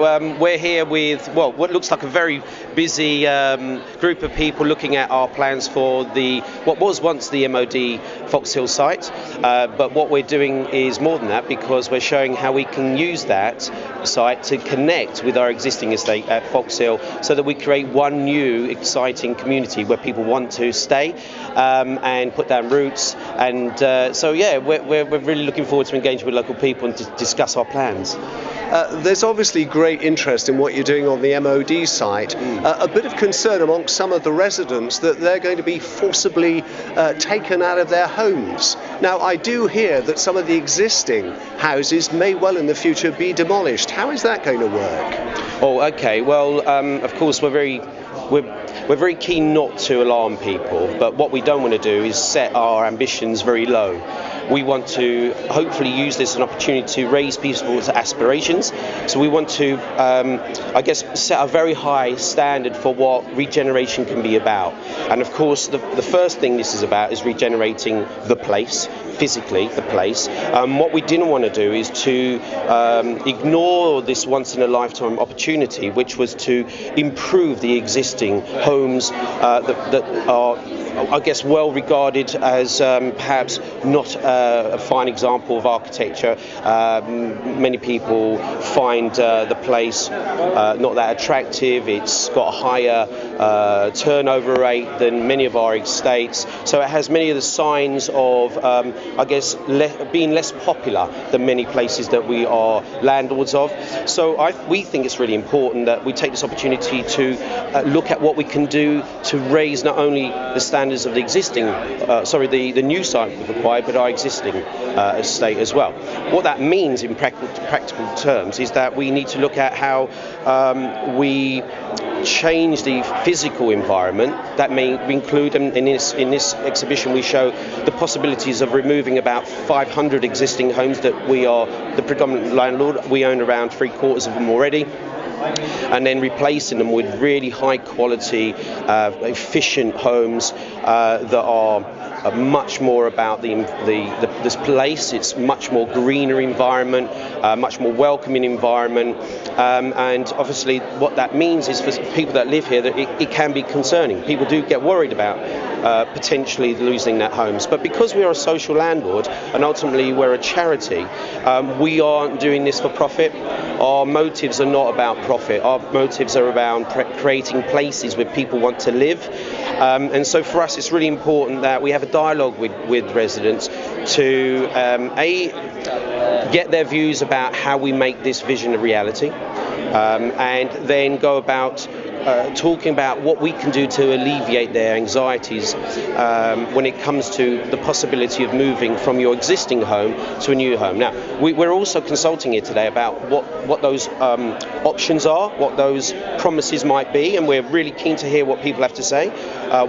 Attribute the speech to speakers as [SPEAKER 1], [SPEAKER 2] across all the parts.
[SPEAKER 1] We're here with, well, what looks like a very busy group of people looking at our plans for what was once the MOD Foxhill site. But what we're doing is more than that, because we're showing how we can use that site to connect with our existing estate at Foxhill, so that we create one new exciting community where people want to stay and put down roots. And so yeah, we're really looking forward to engaging with local people and to discuss our plans.
[SPEAKER 2] There's obviously great interest in what you're doing on the MOD site. A bit of concern amongst some of the residents that they're going to be forcibly taken out of their homes. Now, I do hear that some of the existing houses may well in the future be demolished. How is that going to work?
[SPEAKER 1] Oh, okay. Well, of course, we're very keen not to alarm people, but what we don't want to do is set our ambitions very low. We want to hopefully use this as an opportunity to raise people's aspirations. So we want to, I guess, set a very high standard for what regeneration can be about. And of course, the first thing this is about is regenerating the place, physically, the place. What we didn't want to do is to ignore this once-in-a-lifetime opportunity, which was to improve the existing homes that are, I guess, well regarded as perhaps not a fine example of architecture. Many people find the place not that attractive. It's got a higher turnover rate than many of our estates, so it has many of the signs of, I guess, being less popular than many places that we are landlords of. So we think it's really important that we take this opportunity to look at what we can do to raise not only the standards of the existing, the new site we've acquired, but our existing estate as well. What that means in practical terms is that we need to look at how we change the physical environment. That may include, in this exhibition we show the possibilities of removing about 500 existing homes that we are the predominant landlord. We own around 3/4 of them already, and then replacing them with really high quality, efficient homes that are much more about this place. It's much more greener environment, much more welcoming environment, and obviously what that means is for people that live here that it can be concerning. People do get worried about potentially losing their homes, but because we are a social landlord and ultimately we're a charity, we aren't doing this for profit. Our motives are not about profit. Our motives are around creating places where people want to live, and so for us it's really important that we have a dialogue with residents to get their views about how we make this vision a reality, and then go about talking about what we can do to alleviate their anxieties when it comes to the possibility of moving from your existing home to a new home. Now, we're also consulting here today about what those options are, what those promises might be, and we're really keen to hear what people have to say.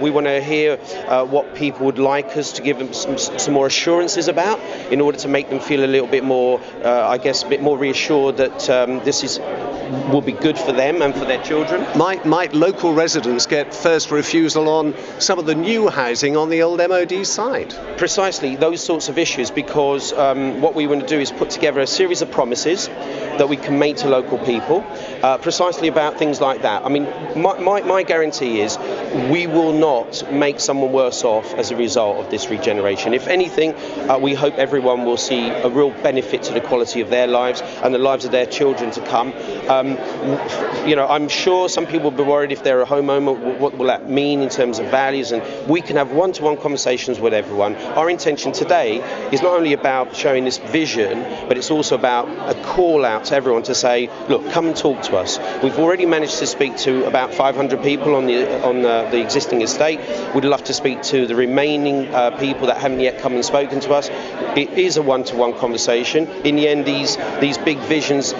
[SPEAKER 1] We want to hear what people would like us to give them some more assurances about, in order to make them feel a little bit more, I guess, a bit more reassured that this will be good for them and for their children.
[SPEAKER 2] Might local residents get first refusal on some of the new housing on the old MOD site?
[SPEAKER 1] Precisely those sorts of issues, because what we want to do is put together a series of promises that we can make to local people, precisely about things like that. I mean, my guarantee is we will not make someone worse off as a result of this regeneration. If anything, we hope everyone will see a real benefit to the quality of their lives and the lives of their children to come. I'm sure some people will be worried if they're a homeowner, what will that mean in terms of values, and we can have one-to-one conversations with everyone. Our intention today is not only about showing this vision, but it's also about a call out to everyone to say, look, come and talk to us. We've already managed to speak to about 500 people on the existing estate. We'd love to speak to the remaining people that haven't yet come and spoken to us. It is a one-to-one conversation. In the end, these big visions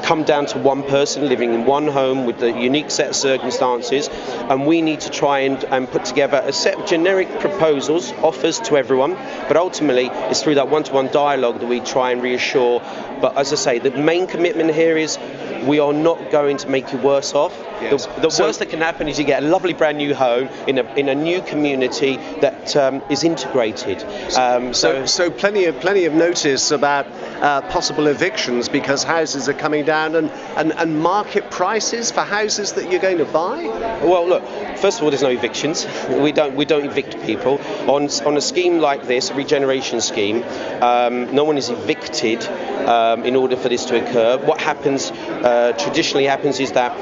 [SPEAKER 1] come down to one person living in one home with the unique set of circumstances, and we need to try and put together a set of generic proposals, offers to everyone, but ultimately it's through that one-to-one dialogue that we try and reassure. But as I say, the main commitment here is we are not going to make you worse off. Yes. The worst that can happen is you get a lovely brand new home in a new community that is integrated.
[SPEAKER 2] So plenty of notice about possible evictions because houses are coming down, and market prices for houses that you're going to buy?
[SPEAKER 1] Well, look, first of all, there's no evictions. We don't evict people. On a scheme like this, a regeneration scheme, no one is evicted in order for this to occur. What happens, traditionally happens, is that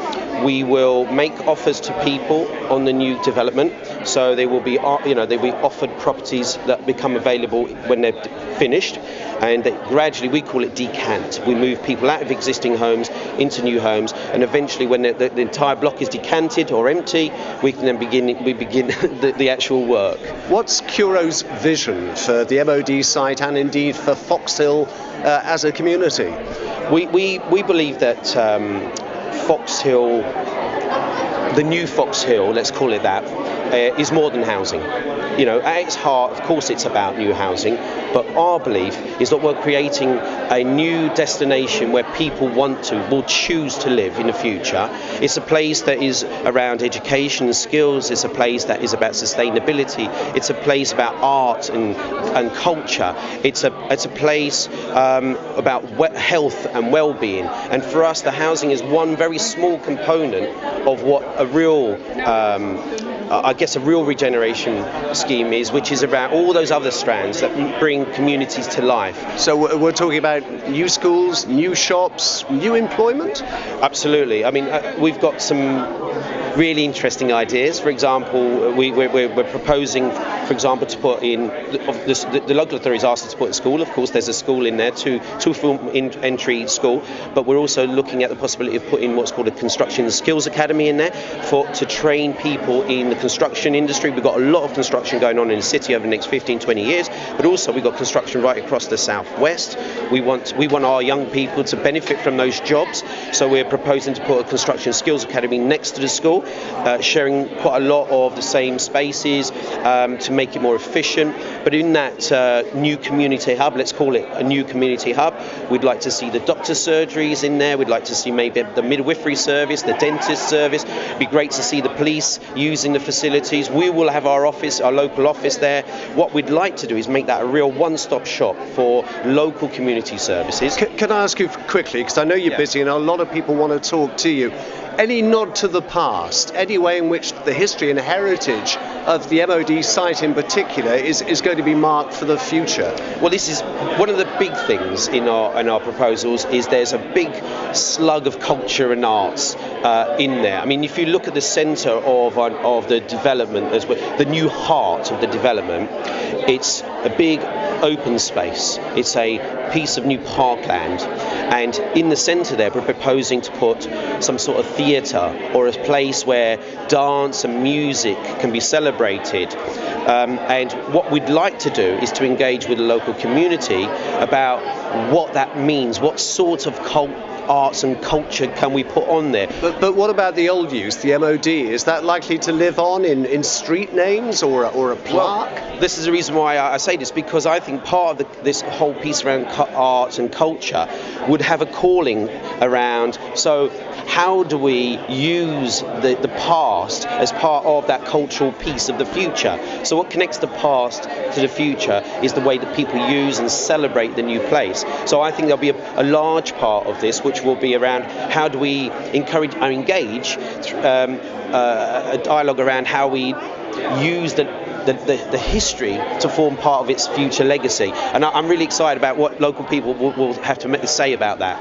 [SPEAKER 1] we will make offers to people on the new development. So they will be, they'll be offered properties that become available when they're finished, and gradually, we call it decant. We move people out of existing homes into new homes, and eventually, when the entire block is decanted or empty, we can then begin the actual work.
[SPEAKER 2] What's Curo's vision for the MOD site and indeed for Foxhill as a community?
[SPEAKER 1] We believe that Foxhill, the new Foxhill, let's call it that, is more than housing. At its heart, of course, it's about new housing, but our belief is that we're creating a new destination where people will choose to live in the future. It's a place that is around education and skills. It's a place that is about sustainability. It's a place about art and culture. It's a place about health and well-being. And for us, the housing is one very small component of what a real regeneration scheme is, which is about all those other strands that bring communities to life.
[SPEAKER 2] So we're talking about new schools, new shops, new employment?
[SPEAKER 1] Absolutely. I mean, we've got some really interesting ideas. For example, we're proposing, for example, to put in, the local authorities asked us to put a school. Of course, there's a school in there, two-form entry school, but we're also looking at the possibility of putting what's called a construction skills academy in there to train people in the construction industry. We've got a lot of construction going on in the city over the next 15-20 years, but also we've got construction right across the southwest. We want our young people to benefit from those jobs, so we're proposing to put a construction skills academy next to the school, sharing quite a lot of the same spaces to make it more efficient. But in that new community hub, let's call it a new community hub, we'd like to see the doctor surgeries in there. We'd like to see maybe the midwifery service, the dentist service. It'd be great to see the police using the facilities. We will have our local office there. What we'd like to do is make that a real one-stop shop for local community services.
[SPEAKER 2] Can I ask you quickly, because I know you're busy and a lot of people want to talk to you, any nod to the past, any way in which the history and heritage of the MOD site in particular is going to be marked for the future?
[SPEAKER 1] Well, this is one of the big things in our proposals, is there's a big slug of culture and arts in there. I mean, if you look at the centre of the development, as well, the new heart of the development, it's a big open space. It's a piece of new parkland, and in the centre there we're proposing to put some sort of theatre or a place where dance and music can be celebrated. And what we'd like to do is to engage with the local community about what that means, what sort of arts and culture can we put on there.
[SPEAKER 2] But what about the old use, the MOD? Is that likely to live on in street names or a plaque?
[SPEAKER 1] Well, this is the reason why I say this, because I think part of this whole piece around arts and culture would have a calling around, so how do we use the past as part of that cultural piece of the future? So what connects the past to the future is the way that people use and celebrate the new place. So I think there'll be a large part of this which will be around how do we encourage or engage a dialogue around how we use the history to form part of its future legacy. And I'm really excited about what local people will have to say about that.